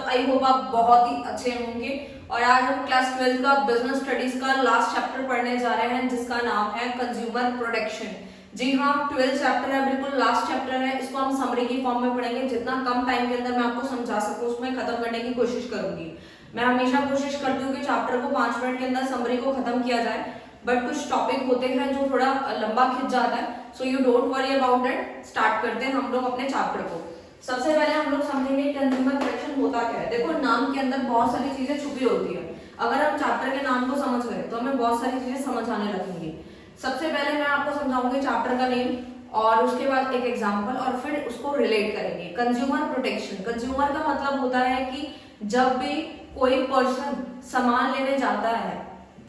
I hope आप बहुत ही अच्छे होंगे। और आज हम क्लास 12 का बिजनेस स्टडीज का लास्ट चैप्टर पढ़ने जा रहे हैं जिसका नाम है कंज्यूमर प्रोटेक्शन। जी हाँ, 12 चैप्टर है, बिल्कुल लास्ट चैप्टर है। इसको हम समरी की फॉर्म में पढ़ेंगे। जितना कम टाइम के अंदर मैं आपको समझा सकूं उसमें खत्म करने की कोशिश करूंगी। मैं हमेशा कोशिश करती हूँ कि चैप्टर को 5 मिनट के अंदर समरी को खत्म किया जाए, बट कुछ टॉपिक होते हैं जो थोड़ा लंबा खिंच जाता है, so you don't worry about it. Start करते हैं हम लोग अपने चैप्टर को। सबसे पहले हम लोग समझेंगे कंज्यूमर प्रोटेक्शन होता क्या है। देखो, नाम के अंदर बहुत सारी चीजें छुपी होती है। अगर हम चैप्टर के नाम को समझ गए तो हमें बहुत सारी चीजें समझ आने लगेंगी। सबसे पहले मैं आपको समझाऊंगी चैप्टर का नेम और उसके बाद एक एग्जांपल और फिर उसको रिलेट करेंगे। कंज्यूमर प्रोटेक्शन, कंज्यूमर का मतलब होता है कि जब भी कोई पर्सन सामान लेने जाता है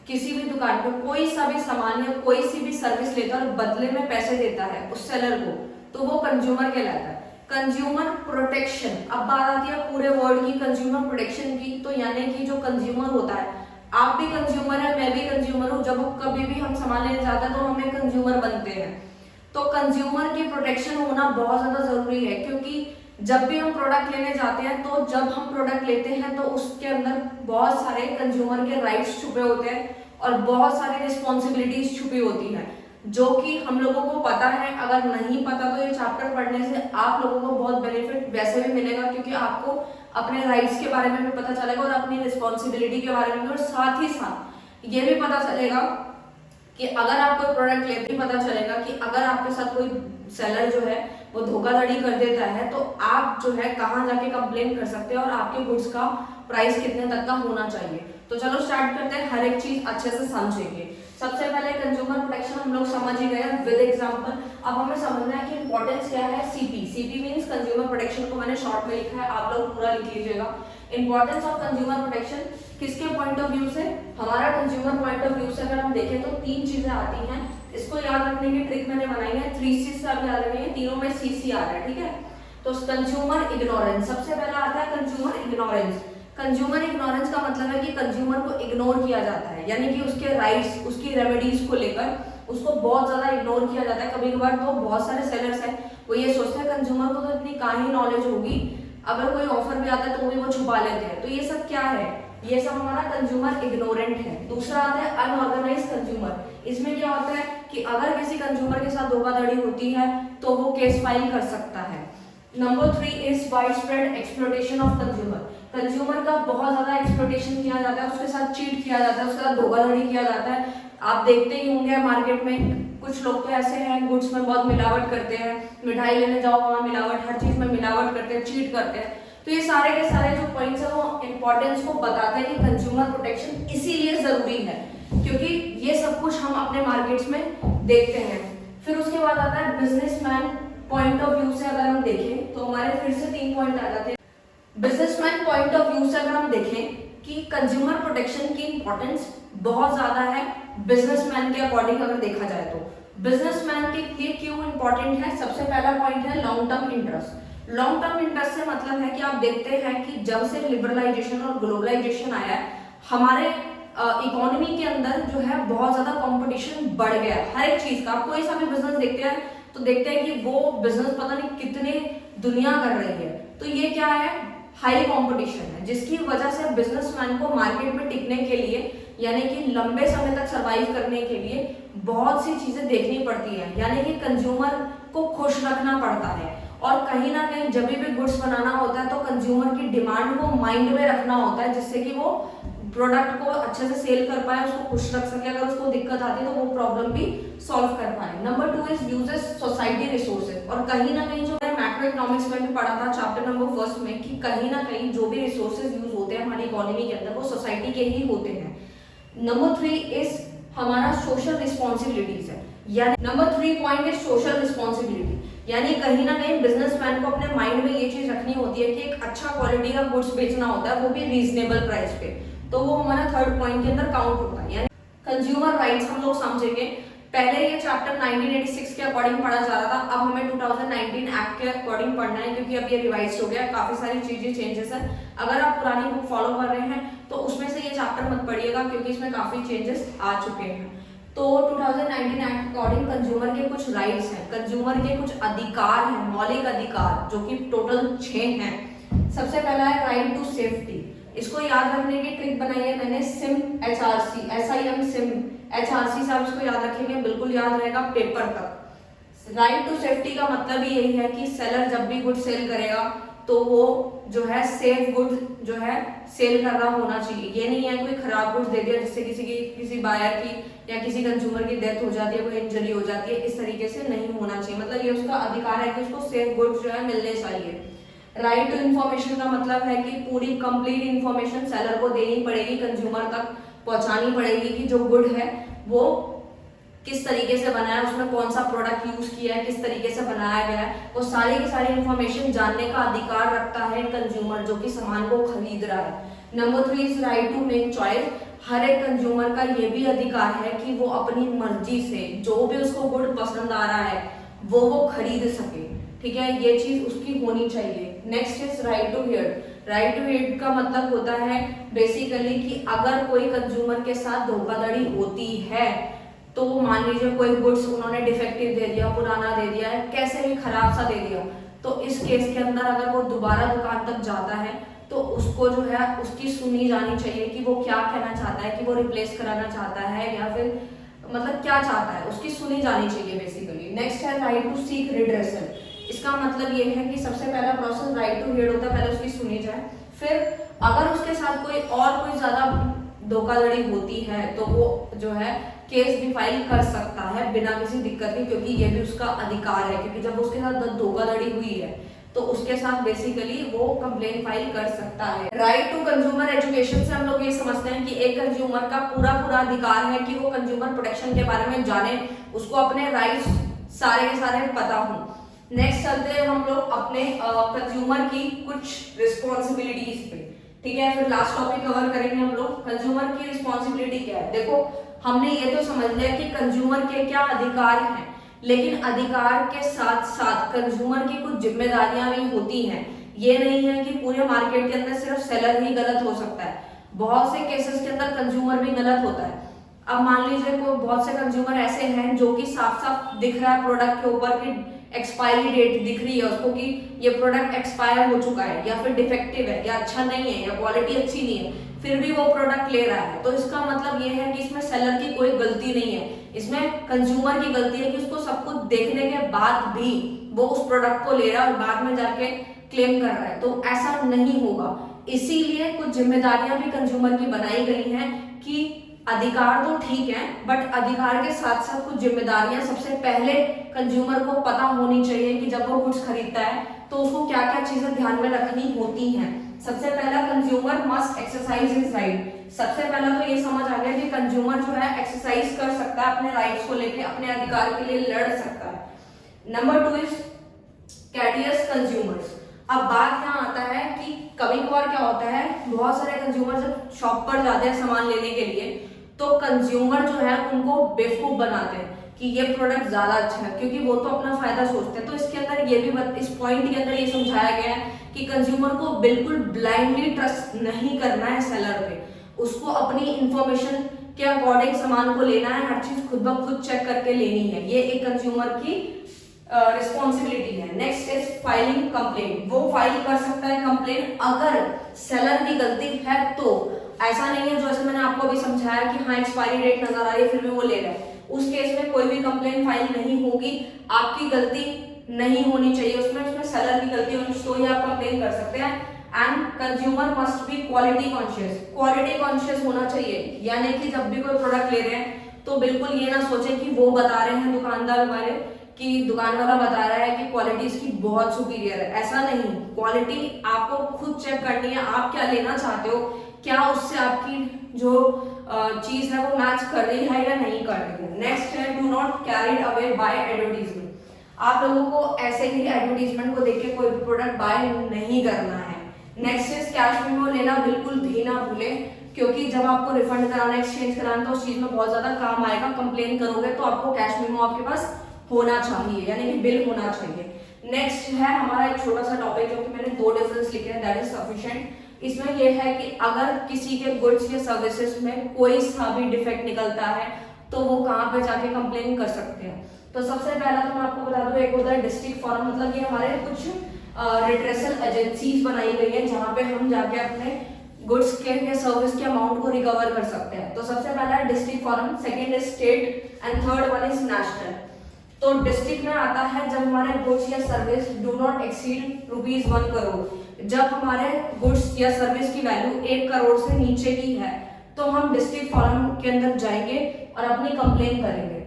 किसी भी दुकान पर, कोई सा भी सामान या कोई सी भी सर्विस लेता है और बदले में पैसे देता है उस सेलर को, तो वो कंज्यूमर कहलाता है। कंज्यूमर प्रोटेक्शन, अब बात आती है पूरे वर्ड की कंज्यूमर प्रोटेक्शन की, तो यानी कि जो कंज्यूमर होता है, आप भी कंज्यूमर है, मैं भी कंज्यूमर हूं। जब कभी भी हम सामान लेने जाते हैं तो हम एक कंज्यूमर बनते हैं। तो कंज्यूमर की प्रोटेक्शन होना बहुत ज्यादा जरूरी है, क्योंकि जब भी हम प्रोडक्ट लेने जाते हैं तो जब हम प्रोडक्ट लेते हैं तो उसके अंदर बहुत सारे कंज्यूमर के राइट्स छुपे होते हैं और बहुत सारी रिस्पॉन्सिबिलिटीज छुपी होती है, जो कि हम लोगों को पता है। अगर नहीं पता तो ये चैप्टर पढ़ने से आप लोगों को बहुत बेनिफिट वैसे भी मिलेगा, क्योंकि आपको अपने राइट्स के बारे में भी पता चलेगा और अपनी रिस्पॉन्सिबिलिटी के बारे में भी, और साथ ही साथ ये भी पता चलेगा कि अगर आप कोई प्रोडक्ट लेते ही पता चलेगा कि अगर आपके साथ कोई सेलर जो है वो धोखाधड़ी कर देता है तो आप जो है कहाँ जाके कंप्लेन कर सकते हैं और आपके गुड्स का प्राइस कितने तक का होना चाहिए। तो चलो स्टार्ट करते हैं, हर एक चीज अच्छे से समझेंगे। सबसे पहले कंज्यूमर प्रोटेक्शन हम लोग समझ ही गए विद एग्जांपल। अब हमें समझना है कि इंपॉर्टेंस क्या है। CP, CP means consumer protection को मैंने शॉर्ट में लिखा है, आप लोग पूरा लिख लीजिएगा। इंपॉर्टेंस ऑफ कंज्यूमर प्रोटेक्शन किसके पॉइंट ऑफ व्यू से, हमारा कंज्यूमर पॉइंट ऑफ व्यू से अगर हम देखें तो 3 चीजें आती हैं। इसको याद रखने की ट्रिक मैंने बनाई है, 3C से आप याद रखेंगे, तीनों में CC आ रहा है, ठीक है। तो कंज्यूमर इग्नोरेंस, सबसे पहला आता है कंज्यूमर इग्नोरेंस। कंज्यूमर इग्नोरेंस का मतलब है कि कंज्यूमर को इग्नोर किया जाता है, यानी कि उसके राइट्स, उसकी रेमेडीज को लेकर उसको बहुत ज्यादा इग्नोर किया जाता है। कभी कभार तो बहुत सारे सेलर्स हैं वो ये सोचते हैं कंज्यूमर को तो इतनी कहाँ ही नॉलेज होगी, अगर कोई ऑफर भी आता है तो भी वो छुपा लेते हैं। तो ये सब क्या है, ये सब हमारा कंज्यूमर इग्नोरेंट है। दूसरा आता है अनऑर्गेनाइज कंज्यूमर। इसमें क्या होता है कि अगर किसी कंज्यूमर के साथ धोखाधड़ी होती है तो वो केस फाइल कर सकता है। Number 3 is wide spread exploitation of consumer. Consumer का बहुत ज्यादा एक्सप्लॉयटेशन किया जाता है, उसके साथ चीट किया जाता है, उसके साथ धोखाधड़ी किया जाता है। आप देखते ही होंगे मार्केट में कुछ लोग तो ऐसे हैं गुड्स में बहुत मिलावट करते हैं, मिठाई लेने जाओ वहां मिलावट, हर चीज में मिलावट करते हैं, चीट करते हैं। तो ये सारे के सारे जो पॉइंट्स है वो इंपॉर्टेंस को बताते हैं कि कंज्यूमर प्रोटेक्शन इसीलिए जरूरी है क्योंकि ये सब कुछ हम अपने मार्केट्स में देखते हैं। फिर उसके बाद आता है बिजनेसमैन पॉइंट ऑफ व्यू से अगर हम देखें तो हमारे फिर से 3 पॉइंट आ जाते हैं। बिजनेसमैन पॉइंट ऑफ व्यू से अगर हम देखें कि कंज्यूमर प्रोटेक्शन की इंपॉर्टेंस बहुत ज्यादा है बिजनेसमैन के अकॉर्डिंग अगर देखा जाए तो। बिजनेसमैन के लिए क्यों इंपॉर्टेंट है, सबसे पहला पॉइंट है long term interest. Long term interest से मतलब है कि आप देखते हैं कि जब से लिबरलाइजेशन और ग्लोबलाइजेशन आया है हमारे इकोनॉमी के अंदर जो है बहुत ज्यादा कंपटीशन बढ़ गया है हर एक चीज का। आप कोई सा भी बिजनेस देखते हैं तो देखते हैं कि वो बिजनेस पता नहीं कितने दुनिया कर रही है। तो ये क्या है, हाई कंपटीशन है, जिसकी वजह से बिजनेसमैन को मार्केट में टिकने के लिए यानी कि लंबे समय तक सरवाइव करने के लिए बहुत सी चीजें देखनी पड़ती है, यानी कि कंज्यूमर को खुश रखना पड़ता है। और कहीं ना कहीं जब भी गुड्स बनाना होता है तो कंज्यूमर की डिमांड को माइंड में रखना होता है, जिससे कि वो प्रोडक्ट को अच्छे से सेल कर पाए, उसको खुश रख सके। अगर उसको दिक्कत आती है तो वो प्रॉब्लम भी सॉल्व कर पाए। Number 2 is uses society resources. और कहीं ना कहीं जो है मैक्रो इकोनॉमिक्स में भी पढ़ा था चैप्टर नंबर 1 में कि कहीं ना कहीं जो भी रिसोर्सेज यूज होते हैं हमारी इकोनॉमी के अंदर वो सोसाइटी के ही होते हैं। नंबर 3 इज हमारा सोशल रिस्पॉन्सिबिलिटीज है, यानी number 3 point is social responsibility, यानी कहीं ना कहीं बिजनेसमैन को अपने माइंड में ये चीज रखनी होती है कि एक अच्छा क्वालिटी का गुड्स बेचना होता है, वो भी रीजनेबल प्राइस पे। तो वो हमारा 3rd पॉइंट के अंदर काउंट होता है। यानी कंज्यूमर राइट्स हम लोग समझेंगे। पहले ये चैप्टर 1986 के अकॉर्डिंग पढ़ा जा रहा था, अब हमें 2019 एक्ट के अकॉर्डिंग पढ़ना है क्योंकि अब ये रिवाइज हो गया, काफी सारी चीजें चेंजेस है। अगर आप पुरानी बुक फॉलो कर रहे हैं तो उसमें से ये चैप्टर मत पढ़िएगा क्योंकि इसमें काफी चेंजेस आ चुके हैं। तो 2019 एक्ट अकॉर्डिंग कंज्यूमर के कुछ राइट्स हैं, कंज्यूमर के कुछ अधिकार हैं, मौलिक अधिकार, जो कि टोटल 6 हैं। सबसे पहला है राइट टू सेफ्टी। इसको याद रखने की ट्रिक बनाई है मैंने, SIM HRC, SIM SIM HRC से आप इसको याद रखेंगे, बिल्कुल याद रहेगा पेपर तक। राइट टू सेफ्टी का मतलब ही यही है कि सेलर जब भी गुड सेल करेगा तो वो जो है सेफ गुड जो है सेल कर रहा होना चाहिए। ये नहीं है कोई खराब गुड्स दे दिया जिससे किसी बायर की या किसी कंज्यूमर की डेथ हो जाती है, कोई इंजरी हो जाती है, इस तरीके से नहीं होना चाहिए। मतलब ये उसका अधिकार है कि उसको सेफ गुड्स जो है मिलने चाहिए। राइट टू इन्फॉर्मेशन का मतलब है कि पूरी कंप्लीट इन्फॉर्मेशन सेलर को देनी पड़ेगी, कंज्यूमर तक पहुंचानी पड़ेगी कि जो गुड है वो किस तरीके से बना है, उसमें कौन सा प्रोडक्ट यूज किया है, किस तरीके से बनाया गया है, वो सारी की सारी इंफॉर्मेशन जानने का अधिकार रखता है कंज्यूमर जो कि सामान को खरीद रहा है। Number 3 is right to make choice. हर एक कंज्यूमर का ये भी अधिकार है कि वो अपनी मर्जी से जो भी उसको गुड पसंद आ रहा है वो खरीद सके, ठीक है, ये चीज उसकी होनी चाहिए। Next is right to hear. Right to hear का मतलब होता है बेसिकली कि अगर कोई कंज्यूमर के साथ धोखाधड़ी होती है तो मान लीजिए कोई गुड्स उन्होंने डिफेक्टिव दे दिया, पुराना दे दिया है, कैसे भी खराब सा दे दिया, तो इस केस के अंदर अगर वो दोबारा दुकान तक जाता है तो उसको जो है उसकी सुनी जानी चाहिए कि वो क्या कहना चाहता है, कि वो रिप्लेस कराना चाहता है या फिर मतलब क्या चाहता है, उसकी सुनी जानी चाहिए बेसिकली। नेक्स्ट है राइट टू सीक रिड्रेसल। इसका मतलब ये है कि सबसे पहला प्रोसेस राइट टू हियर होता है, पहले उसकी सुनी जाए, फिर अगर उसके साथ कोई ज्यादा धोखाधड़ी होती है तो वो जो है केस भी फाइल कर सकता है बिना किसी दिक्कत के, क्योंकि ये भी उसका अधिकार है, क्योंकि जब उसके साथ धोखाधड़ी हुई है तो उसके साथ बेसिकली वो कंप्लेन फाइल कर सकता है। राइट टू कंज्यूमर एजुकेशन से हम लोग ये समझते हैं कि एक कंज्यूमर का पूरा अधिकार है कि वो कंज्यूमर प्रोटेक्शन के बारे में जाने, उसको अपने राइट्स सारे के सारे पता हो। नेक्स्ट चलते हैं हम लोग अपने कंज्यूमर की कुछ रिस्पॉन्सिबिलिटीज पे, ठीक है। फिर लास्ट टॉपिक कवर करेंगे हम लोग, कंज्यूमर की रिस्पॉन्सिबिलिटी क्या है। देखो हमने ये तो समझ लिया कि कंज्यूमर के क्या अधिकार हैं, लेकिन अधिकार के साथ साथ कंज्यूमर की कुछ जिम्मेदारियां भी होती हैं। ये नहीं है कि पूरे मार्केट के अंदर सिर्फ सेलर ही गलत हो सकता है, बहुत से केसेस के अंदर कंज्यूमर भी गलत होता है। अब मान लीजिए कोई बहुत से कंज्यूमर ऐसे हैं जो कि साफ साफ दिख रहा है प्रोडक्ट के ऊपर कि एक्सपायरी डेट दिख रही है उसको कि ये प्रोडक्ट एक्सपायर हो चुका है या फिर डिफेक्टिव है या अच्छा नहीं है या क्वालिटी अच्छी नहीं है, फिर भी वो प्रोडक्ट ले रहा है, तो इसका मतलब ये है कि इसमें सेलर की कोई गलती नहीं है, इसमें कंज्यूमर की गलती है कि उसको सब कुछ देखने के बाद भी वो उस प्रोडक्ट को ले रहा है और बाद में जाके क्लेम कर रहा है, तो ऐसा नहीं होगा। इसीलिए कुछ जिम्मेदारियां भी कंज्यूमर की बनाई गई हैं कि अधिकार तो ठीक है बट अधिकार के साथ साथ कुछ जिम्मेदारियां सबसे पहले कंज्यूमर को पता होनी चाहिए कि जब वो गुड्स खरीदता है तो उसको क्या क्या चीजें ध्यान में रखनी होती हैं। सबसे पहला consumer must exercise his right. सबसे पहला तो ये समझ आ गया कि कंज्यूमर जो है एक्सरसाइज कर सकता है, अपने राइट्स को लेके अपने अधिकार के लिए लड़ सकता है। Number 2 is cautious consumers. अब बात यहाँ आता है कि कभी कभार क्या होता है, बहुत सारे कंज्यूमर जब शॉप पर जाते हैं सामान लेने के लिए तो कंज्यूमर जो है उनको बेवकूफ बनाते हैं कि ये प्रोडक्ट ज्यादा अच्छा है, क्योंकि वो तो अपना फायदा सोचते हैं। तो इसके अंदर ये भी इस पॉइंट के अंदर ये समझाया गया है कि कंज्यूमर को बिल्कुल ब्लाइंडली ट्रस्ट नहीं करना है सेलर पे, उसको अपनी इंफॉर्मेशन के अकॉर्डिंग सामान को लेना है, हर चीज खुद ब खुद चेक करके लेनी है, ये एक कंज्यूमर की रिस्पॉन्सिबिलिटी है। Next is filing complain. वो फाइल कर सकता है कंप्लेन अगर सेलर की गलती है तो। ऐसा नहीं है जैसे मैंने आपको अभी समझाया कि हाँ एक्सपायरी डेट नजर आ रही है फिर भी वो ले रहा है, उस केस में कोई भी कंप्लेन फाइल नहीं होगी, आपकी गलती नहीं होनी चाहिए उसमें सेलर की गलती होनी तो ही आप कंप्लेन कर सकते हैं। And consumer must be quality conscious. Quality conscious होना चाहिए, यानी कि जब भी कोई प्रोडक्ट ले रहे हैं तो बिल्कुल ये ना सोचे कि वो बता रहे हैं दुकानदार वाले कि दुकान वाला बता रहा है कि क्वालिटी इसकी बहुत सुपीरियर है, ऐसा नहीं। क्वालिटी आपको खुद चेक करनी है, आप क्या लेना चाहते हो, क्या उससे आपकी जो चीज है वो मैच कर रही है या नहीं कर रही है। नेक्स्ट है do not carried away by advertisement. आप लोगों को ऐसे ही एडवर्टीजमेंट को देख के कोई प्रोडक्ट बाय नहीं करना है। नेक्स्ट इज कैश मेमो लेना बिल्कुल भी ना भूलें, क्योंकि जब आपको रिफंड कराना एक्सचेंज कराना तो उस चीज में बहुत ज्यादा काम आएगा। कंप्लेन करोगे तो आपको कैश मेमो आपके पास होना चाहिए, यानी कि बिल होना चाहिए। नेक्स्ट है हमारा एक छोटा सा टॉपिक जो कि मैंने 2 डिफरेंस लिखे हैं, दैट इज सफिशिएंट। इसमें यह है कि अगर किसी के गुड्स या सर्विसेज में कोई सा भी डिफेक्ट निकलता है तो वो कहाँ पे जाके कंप्लेन कर सकते हैं। तो सबसे पहला तो मैं आपको बता दूं, एक होता है डिस्ट्रिक्ट फॉरम, मतलब ये हमारे कुछ रिट्रेसल एजेंसीज बनाई गई है जहाँ पे हम जाके अपने गुड्स के या सर्विस के अमाउंट को रिकवर कर सकते हैं। तो सबसे पहला है district forum, second is state and third one is national. तो डिस्ट्रिक्ट में आता है जब हमारे गुड्स या service do not exceed ₹1 crore. जब हमारे गुड्स या सर्विस की वैल्यू 1 करोड़ से नीचे की है तो हम डिस्ट्रिक्ट फॉरम के अंदर जाएंगे और अपनी कंप्लेन करेंगे।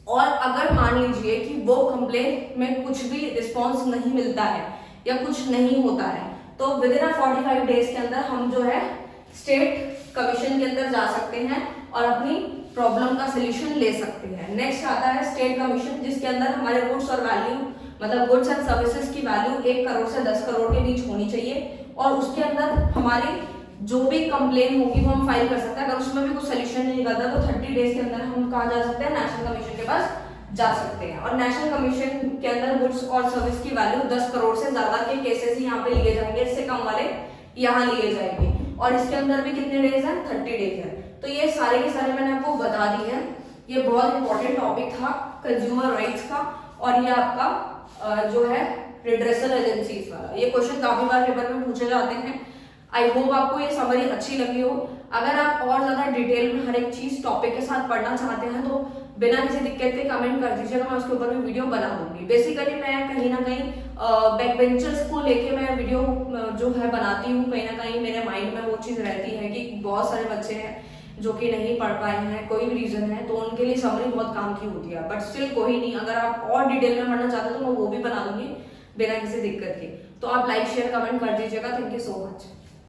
और अगर मान लीजिए कि वो कंप्लेन में कुछ भी रिस्पॉन्स नहीं मिलता है या कुछ नहीं होता है तो विद इन 45 डेज के अंदर हम जो है स्टेट कमीशन के अंदर जा सकते हैं और अपनी प्रॉब्लम का सोल्यूशन ले सकते हैं। नेक्स्ट आता है स्टेट कमीशन, जिसके अंदर हमारे गुड्स और वैल्यू मतलब गुड्स एंड सर्विसेज की वैल्यू 1 करोड़ से 10 करोड़ के बीच होनी चाहिए और उसके अंदर हमारी जो भी कंप्लेन होगी वो हम फाइल कर सकते हैं। अगर उसमें भी कुछ सोल्यूशन नहीं निकलता तो 30 डेज के अंदर हम कहाँ जा सकते हैं, नेशनल कमीशन के पास जा सकते हैं। और नेशनल कमीशन के अंदर गुड्स और सर्विस की वैल्यू 10 करोड़ से ज्यादा के केसेस ही यहाँ पे लिए जाएंगे, इससे कम वाले यहाँ लिए जाएंगे। और इसके अंदर भी कितने डेज हैं, 30 डेज है। तो ये सारे के सारे मैंने आपको बता दी है। ये बहुत इंपॉर्टेंट टॉपिक था कंज्यूमर राइट्स का और ये आपका जो है रिड्रेसल एजेंसीज वाला। ये क्वेश्चन काफी बार पेपर में पूछे जाते हैं। आई होप आपको ये समरी अच्छी लगी हो। अगर आप और ज्यादा डिटेल में हर एक चीज टॉपिक के साथ पढ़ना चाहते हैं तो बिना किसी दिक्कत के कमेंट कर दीजिएगा, मैं उसके ऊपर भी वीडियो बना दूंगी। बेसिकली मैं कहीं ना कहीं बैक बेंचर्स को लेके मैं वीडियो जो है बनाती हूँ। कहीं ना कहीं मेरे माइंड में वो चीज रहती है कि बहुत सारे बच्चे हैं जो कि नहीं पढ़ पाए हैं, कोई भी रीजन है, तो उनके लिए समरी बहुत काम की होती है। बट स्टिल कोई नहीं, अगर आप और डिटेल में पढ़ना चाहते हो तो मैं वो भी बना दूंगी बिना किसी दिक्कत के। तो आप लाइक शेयर कमेंट कर दीजिएगा। Thank you so much.